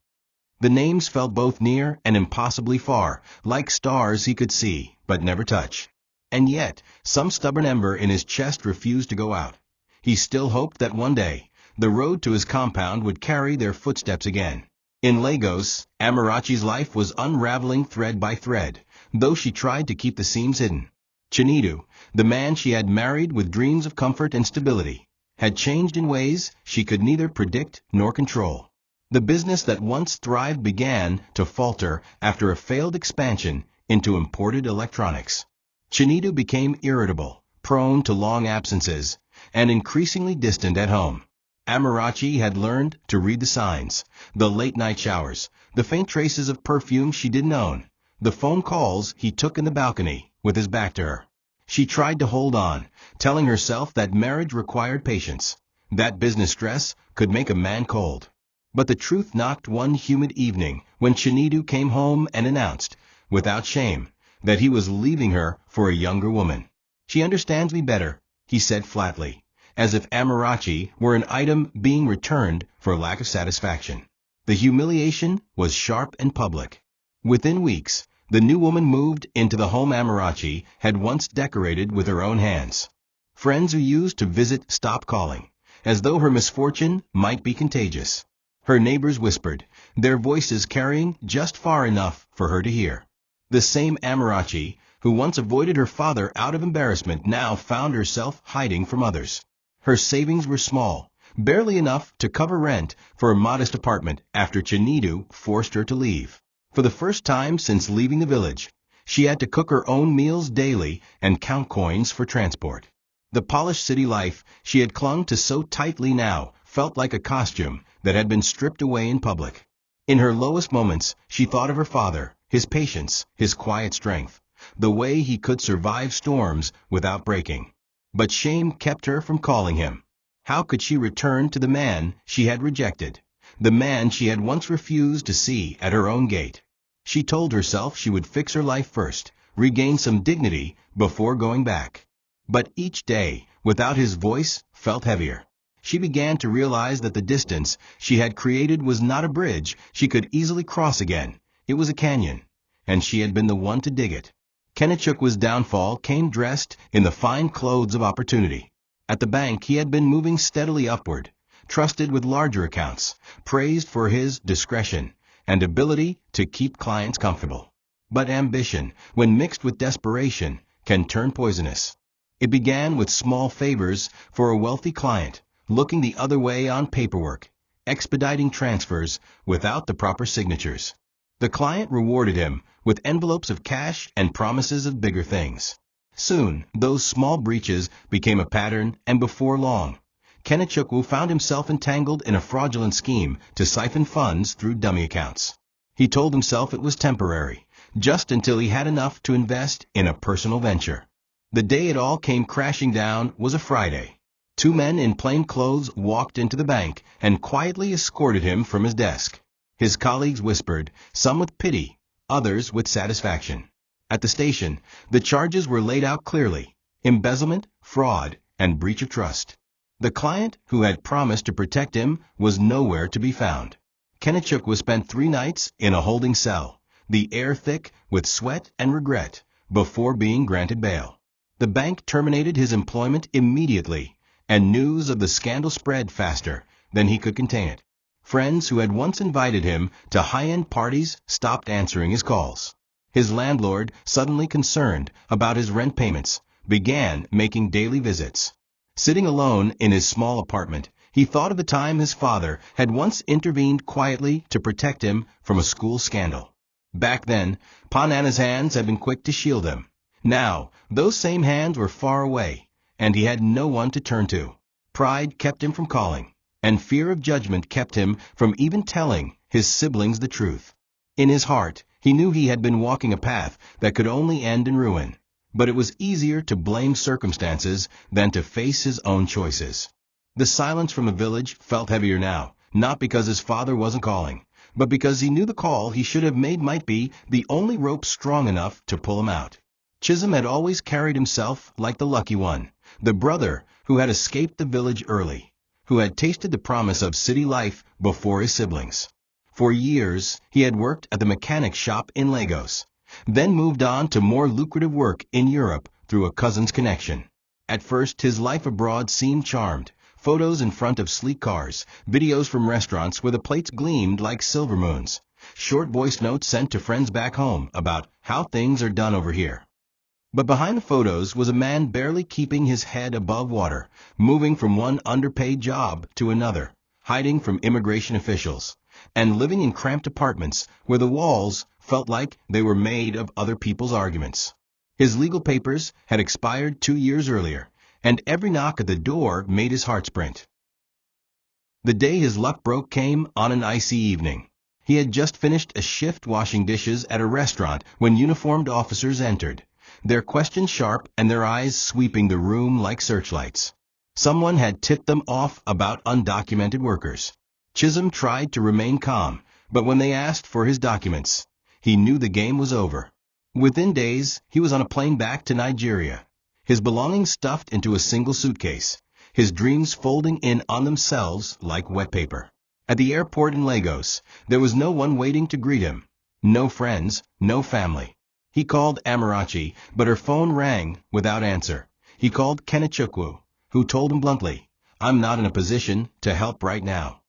The names felt both near and impossibly far, like stars he could see, but never touch. And yet, some stubborn ember in his chest refused to go out. He still hoped that one day, the road to his compound would carry their footsteps again. In Lagos, Amarachi's life was unraveling thread by thread, though she tried to keep the seams hidden. Chinedu, the man she had married with dreams of comfort and stability, had changed in ways she could neither predict nor control. The business that once thrived began to falter after a failed expansion into imported electronics. Chinedu became irritable, prone to long absences, and increasingly distant at home. Amarachi had learned to read the signs, the late-night showers, the faint traces of perfume she didn't own, the phone calls he took in the balcony with his back to her. She tried to hold on, telling herself that marriage required patience, that business stress could make a man cold. But the truth knocked one humid evening when Chinedu came home and announced, without shame, that he was leaving her for a younger woman. "She understands me better," he said flatly, as if Amarachi were an item being returned for lack of satisfaction. The humiliation was sharp and public. Within weeks, the new woman moved into the home Amarachi had once decorated with her own hands. Friends who used to visit stopped calling, as though her misfortune might be contagious. Her neighbors whispered, their voices carrying just far enough for her to hear. The same Amarachi, who once avoided her father out of embarrassment, now found herself hiding from others. Her savings were small, barely enough to cover rent for a modest apartment after Chinidu forced her to leave. For the first time since leaving the village, she had to cook her own meals daily and count coins for transport. The polished city life she had clung to so tightly now felt like a costume that had been stripped away in public. In her lowest moments, she thought of her father, his patience, his quiet strength, the way he could survive storms without breaking. But shame kept her from calling him. How could she return to the man she had rejected, the man she had once refused to see at her own gate? She told herself she would fix her life first, regain some dignity before going back. But each day, without his voice, felt heavier. She began to realize that the distance she had created was not a bridge she could easily cross again. It was a canyon, and she had been the one to dig it. Kenichukwa's downfall came dressed in the fine clothes of opportunity. At the bank he had been moving steadily upward, trusted with larger accounts, praised for his discretion and ability to keep clients comfortable. But ambition, when mixed with desperation, can turn poisonous. It began with small favors for a wealthy client, looking the other way on paperwork, expediting transfers without the proper signatures. The client rewarded him with envelopes of cash and promises of bigger things. Soon, those small breaches became a pattern, and before long, Kenichukwu found himself entangled in a fraudulent scheme to siphon funds through dummy accounts. He told himself it was temporary, just until he had enough to invest in a personal venture. The day it all came crashing down was a Friday. Two men in plain clothes walked into the bank and quietly escorted him from his desk. His colleagues whispered, some with pity, others with satisfaction. At the station, the charges were laid out clearly: embezzlement, fraud, and breach of trust. The client who had promised to protect him was nowhere to be found. Kenichukwu spent 3 nights in a holding cell, the air thick with sweat and regret, before being granted bail. The bank terminated his employment immediately, and news of the scandal spread faster than he could contain it. Friends who had once invited him to high-end parties stopped answering his calls. His landlord, suddenly concerned about his rent payments, began making daily visits. Sitting alone in his small apartment, he thought of the time his father had once intervened quietly to protect him from a school scandal. Back then, Pon Nana's hands had been quick to shield him. Now, those same hands were far away, and he had no one to turn to. Pride kept him from calling, and fear of judgment kept him from even telling his siblings the truth. In his heart, he knew he had been walking a path that could only end in ruin, but it was easier to blame circumstances than to face his own choices. The silence from the village felt heavier now, not because his father wasn't calling, but because he knew the call he should have made might be the only rope strong enough to pull him out. Chisholm had always carried himself like the lucky one, the brother who had escaped the village early, who had tasted the promise of city life before his siblings. For years, he had worked at the mechanic's shop in Lagos, then moved on to more lucrative work in Europe through a cousin's connection. At first, his life abroad seemed charmed. Photos in front of sleek cars, videos from restaurants where the plates gleamed like silver moons, short voice notes sent to friends back home about how things are done over here. But behind the photos was a man barely keeping his head above water, moving from one underpaid job to another, hiding from immigration officials, and living in cramped apartments where the walls felt like they were made of other people's arguments. His legal papers had expired 2 years earlier, and every knock at the door made his heart sprint. The day his luck broke came on an icy evening. He had just finished a shift washing dishes at a restaurant when uniformed officers entered, their questions sharp and their eyes sweeping the room like searchlights. Someone had tipped them off about undocumented workers. Chisholm tried to remain calm, but when they asked for his documents, he knew the game was over. Within days, he was on a plane back to Nigeria, his belongings stuffed into a single suitcase, his dreams folding in on themselves like wet paper. At the airport in Lagos, there was no one waiting to greet him. No friends, no family. He called Amarachi, but her phone rang without answer. He called Kenechukwu, who told him bluntly, "I'm not in a position to help right now."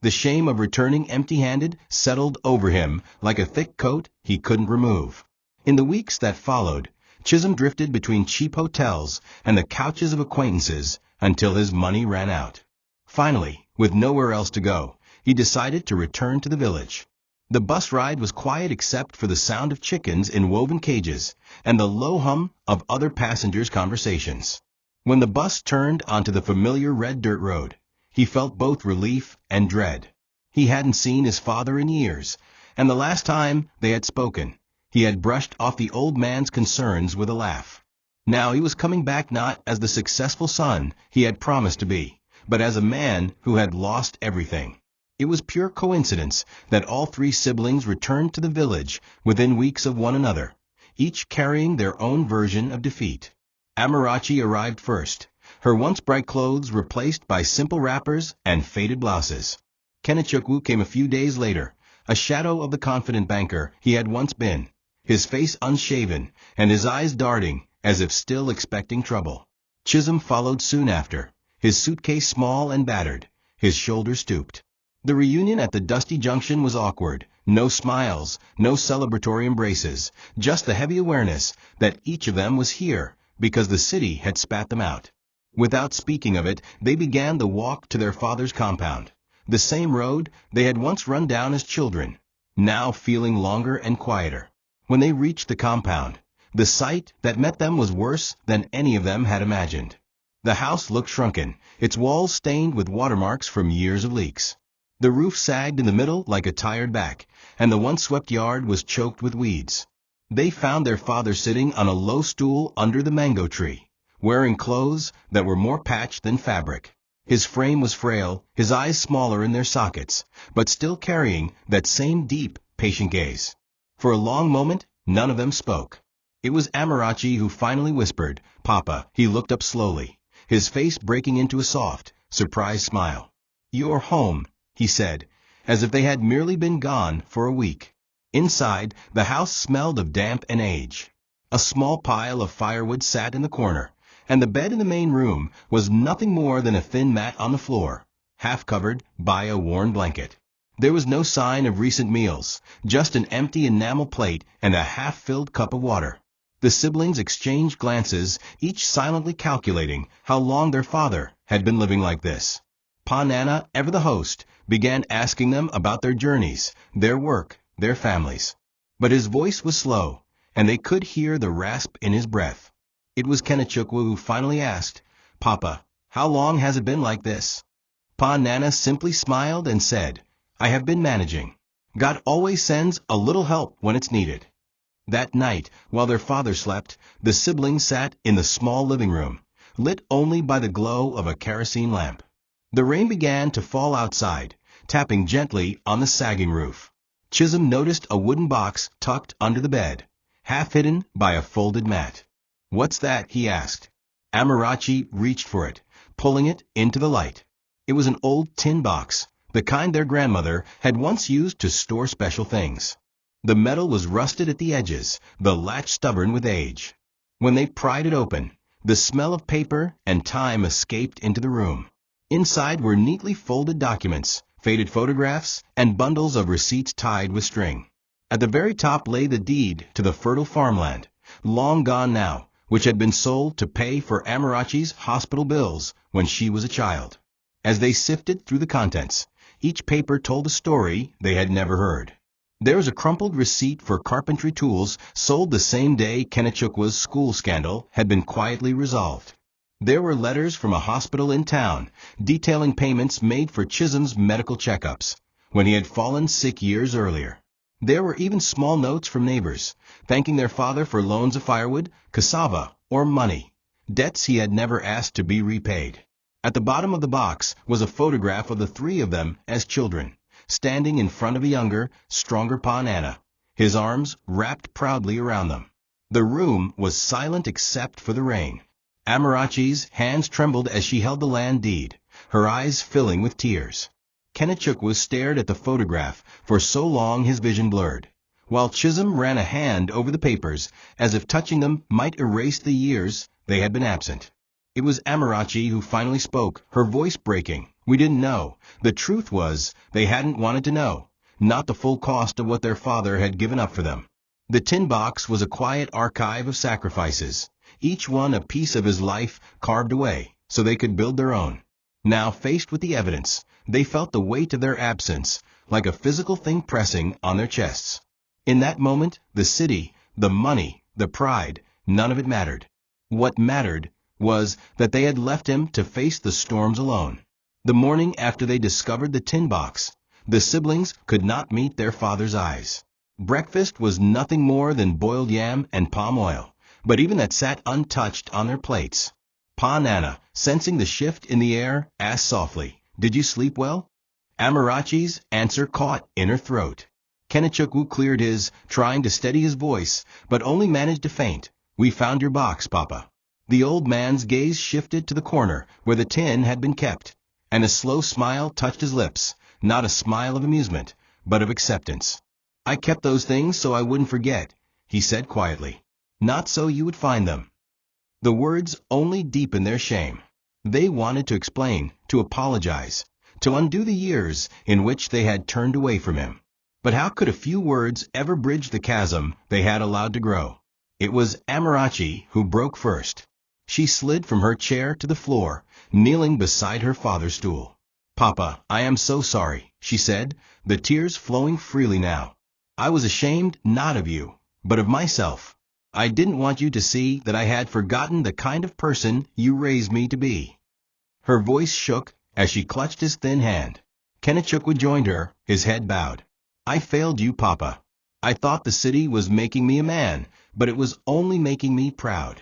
The shame of returning empty-handed settled over him like a thick coat he couldn't remove. In the weeks that followed, Chisholm drifted between cheap hotels and the couches of acquaintances until his money ran out. Finally, with nowhere else to go, he decided to return to the village. The bus ride was quiet except for the sound of chickens in woven cages and the low hum of other passengers' conversations. When the bus turned onto the familiar red dirt road, he felt both relief and dread. He hadn't seen his father in years, and the last time they had spoken, he had brushed off the old man's concerns with a laugh. Now he was coming back not as the successful son he had promised to be, but as a man who had lost everything. It was pure coincidence that all three siblings returned to the village within weeks of one another, each carrying their own version of defeat. Amarachi arrived first, her once bright clothes replaced by simple wrappers and faded blouses. Kenechukwu came a few days later, a shadow of the confident banker he had once been, his face unshaven and his eyes darting as if still expecting trouble. Chisholm followed soon after, his suitcase small and battered, his shoulders stooped. The reunion at the dusty junction was awkward. No smiles, no celebratory embraces, just the heavy awareness that each of them was here because the city had spat them out. Without speaking of it, they began the walk to their father's compound, the same road they had once run down as children, now feeling longer and quieter. When they reached the compound, the sight that met them was worse than any of them had imagined. The house looked shrunken, its walls stained with watermarks from years of leaks. The roof sagged in the middle like a tired back, and the once swept yard was choked with weeds. They found their father sitting on a low stool under the mango tree, wearing clothes that were more patched than fabric. His frame was frail, his eyes smaller in their sockets, but still carrying that same deep, patient gaze. For a long moment, none of them spoke. It was Amarachi who finally whispered, "Papa." He looked up slowly, his face breaking into a soft, surprised smile. "You're home," he said, as if they had merely been gone for a week. Inside, the house smelled of damp and age. A small pile of firewood sat in the corner, and the bed in the main room was nothing more than a thin mat on the floor, half covered by a worn blanket. There was no sign of recent meals, just an empty enamel plate and a half-filled cup of water. The siblings exchanged glances, each silently calculating how long their father had been living like this. Pon Nana, ever the host, began asking them about their journeys, their work, their families. But his voice was slow, and they could hear the rasp in his breath. It was Kenechukwu who finally asked, "Papa, how long has it been like this?" Pon Nana simply smiled and said, "I have been managing. God always sends a little help when it's needed." That night, while their father slept, the siblings sat in the small living room, lit only by the glow of a kerosene lamp. The rain began to fall outside, tapping gently on the sagging roof. Chisholm noticed a wooden box tucked under the bed, half hidden by a folded mat. "What's that?" he asked. Amarachi reached for it, pulling it into the light. It was an old tin box, the kind their grandmother had once used to store special things. The metal was rusted at the edges, the latch stubborn with age. When they pried it open, the smell of paper and time escaped into the room. Inside were neatly folded documents, faded photographs, and bundles of receipts tied with string. At the very top lay the deed to the fertile farmland, long gone now, which had been sold to pay for Amarachi's hospital bills when she was a child. As they sifted through the contents, each paper told a story they had never heard. There was a crumpled receipt for carpentry tools sold the same day Kenechukwu's school scandal had been quietly resolved. There were letters from a hospital in town detailing payments made for Chisholm's medical checkups when he had fallen sick years earlier. There were even small notes from neighbors, thanking their father for loans of firewood, cassava, or money, debts he had never asked to be repaid. At the bottom of the box was a photograph of the three of them as children, standing in front of a younger, stronger Pon Nana, his arms wrapped proudly around them. The room was silent except for the rain. Amarachi's hands trembled as she held the land deed, her eyes filling with tears. Kenechukwu stared at the photograph for so long his vision blurred, while Chisholm ran a hand over the papers as if touching them might erase the years they had been absent. It was Amarachi who finally spoke, her voice breaking. We didn't know. The truth was, they hadn't wanted to know, not the full cost of what their father had given up for them. The tin box was a quiet archive of sacrifices, each one a piece of his life carved away so they could build their own. Now faced with the evidence, they felt the weight of their absence, like a physical thing pressing on their chests. In that moment, the city, the money, the pride, none of it mattered. What mattered was that they had left him to face the storms alone. The morning after they discovered the tin box, the siblings could not meet their father's eyes. Breakfast was nothing more than boiled yam and palm oil, but even that sat untouched on their plates. Pon Nana, sensing the shift in the air, asked softly, "Did you sleep well?" Amarachi's answer caught in her throat. Kenechukwu cleared his, trying to steady his voice, but only managed to faint. "We found your box, Papa." The old man's gaze shifted to the corner where the tin had been kept, and a slow smile touched his lips, not a smile of amusement, but of acceptance. "I kept those things so I wouldn't forget," he said quietly. "Not so you would find them." The words only deepened their shame. They wanted to explain, to apologize, to undo the years in which they had turned away from him. But how could a few words ever bridge the chasm they had allowed to grow? It was Amarachi who broke first. She slid from her chair to the floor, kneeling beside her father's stool. "Papa, I am so sorry," she said, the tears flowing freely now. "I was ashamed not of you, but of myself. I didn't want you to see that I had forgotten the kind of person you raised me to be." Her voice shook as she clutched his thin hand. Kenechukwu joined her, his head bowed. "I failed you, Papa. I thought the city was making me a man, but it was only making me proud."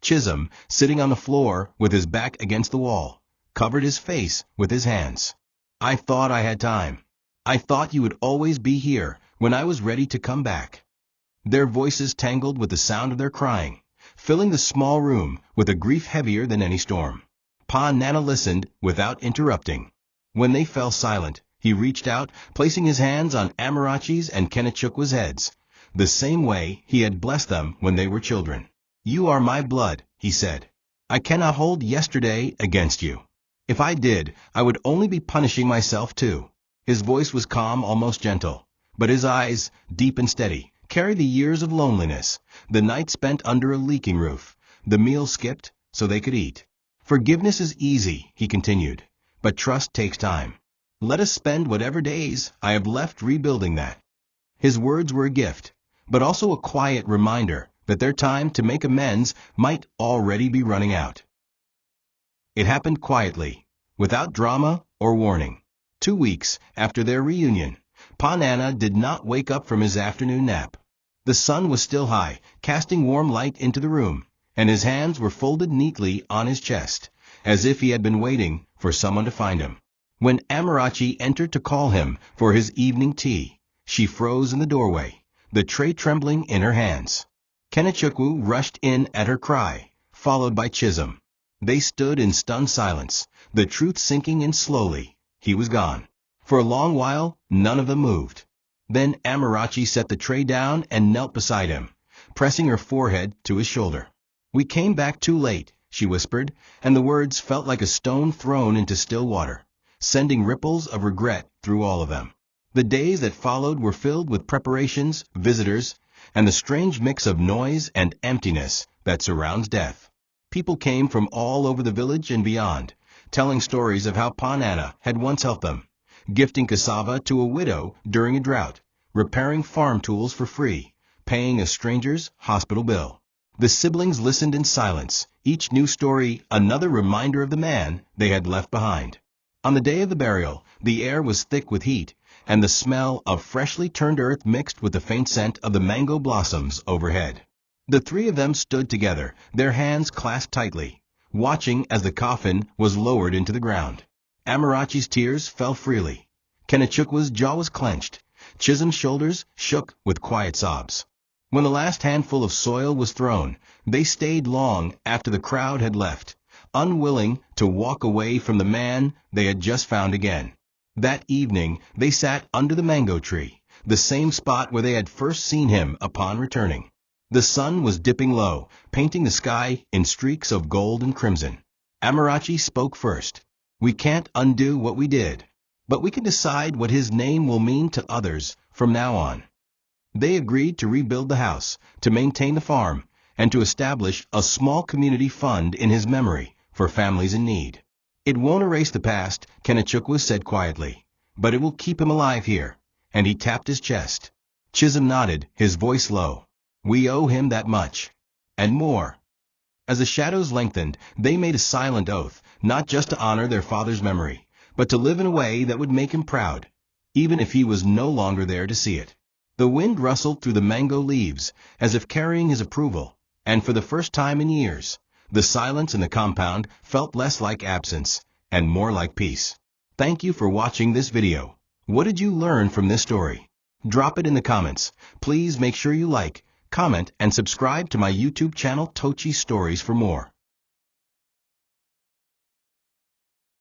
Chisholm, sitting on the floor with his back against the wall, covered his face with his hands. "I thought I had time. I thought you would always be here when I was ready to come back." Their voices tangled with the sound of their crying, filling the small room with a grief heavier than any storm. Pon Nana listened without interrupting. When they fell silent, he reached out, placing his hands on Amarachi's and Kenechukwu's heads, the same way he had blessed them when they were children. "You are my blood," he said. "I cannot hold yesterday against you. If I did, I would only be punishing myself too." His voice was calm, almost gentle, but his eyes, deep and steady, carried the years of loneliness, the nights spent under a leaking roof, the meals skipped so they could eat. "Forgiveness is easy," he continued, "but trust takes time. Let us spend whatever days I have left rebuilding that." His words were a gift, but also a quiet reminder that their time to make amends might already be running out. It happened quietly, without drama or warning. 2 weeks after their reunion, Pon Nana did not wake up from his afternoon nap. The sun was still high, casting warm light into the room, and his hands were folded neatly on his chest, as if he had been waiting for someone to find him. When Amarachi entered to call him for his evening tea, she froze in the doorway, the tray trembling in her hands. Kenechukwu rushed in at her cry, followed by Chisholm. They stood in stunned silence, the truth sinking in slowly. He was gone. For a long while, none of them moved. Then Amarachi set the tray down and knelt beside him, pressing her forehead to his shoulder. "We came back too late," she whispered, and the words felt like a stone thrown into still water, sending ripples of regret through all of them. The days that followed were filled with preparations, visitors, and the strange mix of noise and emptiness that surrounds death. People came from all over the village and beyond, telling stories of how Pon Nana had once helped them, gifting cassava to a widow during a drought, repairing farm tools for free, paying a stranger's hospital bill. The siblings listened in silence, each new story another reminder of the man they had left behind. On the day of the burial, the air was thick with heat, and the smell of freshly turned earth mixed with the faint scent of the mango blossoms overhead. The three of them stood together, their hands clasped tightly, watching as the coffin was lowered into the ground. Amarachi's tears fell freely. Kenechukwu's jaw was clenched. Chisholm's shoulders shook with quiet sobs. When the last handful of soil was thrown, they stayed long after the crowd had left, unwilling to walk away from the man they had just found again. That evening they sat under the mango tree, the same spot where they had first seen him upon returning. The sun was dipping low, painting the sky in streaks of gold and crimson. Amarachi spoke first. "We can't undo what we did, but we can decide what his name will mean to others from now on." They agreed to rebuild the house, to maintain the farm, and to establish a small community fund in his memory for families in need. "It won't erase the past," Kenechukwu said quietly, "but it will keep him alive here," and he tapped his chest. Chisholm nodded, his voice low. "We owe him that much. And more." As the shadows lengthened, they made a silent oath, not just to honor their father's memory, but to live in a way that would make him proud, even if he was no longer there to see it. The wind rustled through the mango leaves, as if carrying his approval, and for the first time in years, the silence in the compound felt less like absence and more like peace. Thank you for watching this video. What did you learn from this story? Drop it in the comments. Please make sure you like, comment, and subscribe to my YouTube channel TOCHI Stories for more.